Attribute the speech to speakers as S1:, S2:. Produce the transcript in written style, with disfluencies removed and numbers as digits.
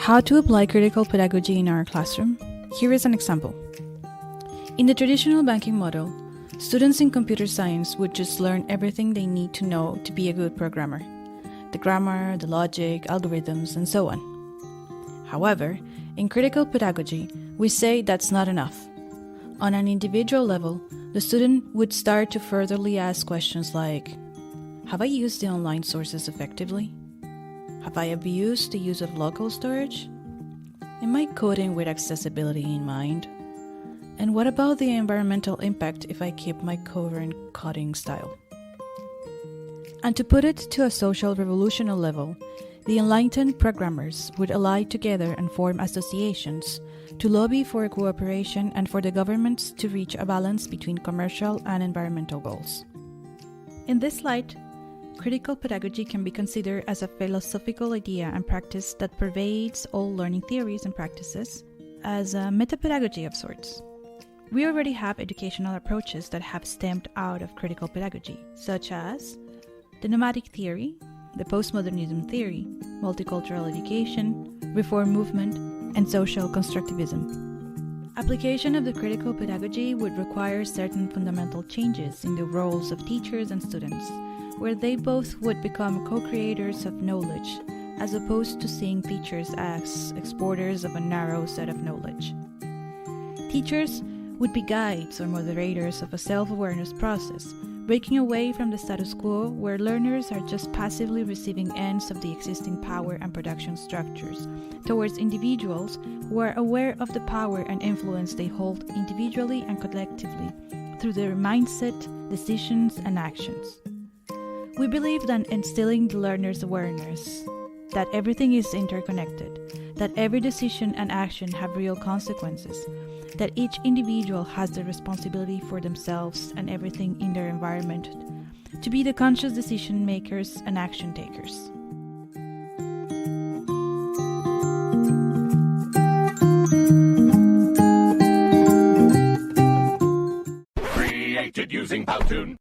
S1: How to apply critical pedagogy in our classroom? Here is an example. In the traditional banking model, students in computer science would just learn everything they need to know to be a good programmer. The grammar, the logic, algorithms, and so on. However, in critical pedagogy, we say that's not enough. On an individual level, the student would start to furtherly ask questions like, have I used the online sources effectively? Have I abused the use of local storage? Am I coding with accessibility in mind? And what about the environmental impact if I keep my current coding style? And to put it to a social revolutionary level, the enlightened programmers would ally together and form associations to lobby for cooperation and for the governments to reach a balance between commercial and environmental goals. In this light, critical pedagogy can be considered as a philosophical idea and practice that pervades all learning theories and practices, as a meta-pedagogy of sorts. We already have educational approaches that have stemmed out of critical pedagogy, such as the nomadic theory, the postmodernism theory, multicultural education, reform movement, and social constructivism. Application of the critical pedagogy would require certain fundamental changes in the roles of teachers and students, where they both would become co-creators of knowledge, as opposed to seeing teachers as exporters of a narrow set of knowledge. Teachers would be guides or moderators of a self-awareness process, breaking away from the status quo where learners are just passively receiving ends of the existing power and production structures, towards individuals who are aware of the power and influence they hold individually and collectively through their mindset, decisions, and actions. We believe that instilling the learner's awareness that everything is interconnected, that every decision and action have real consequences, that each individual has the responsibility for themselves and everything in their environment, to be the conscious decision makers and action takers.
S2: Created using Powtoon.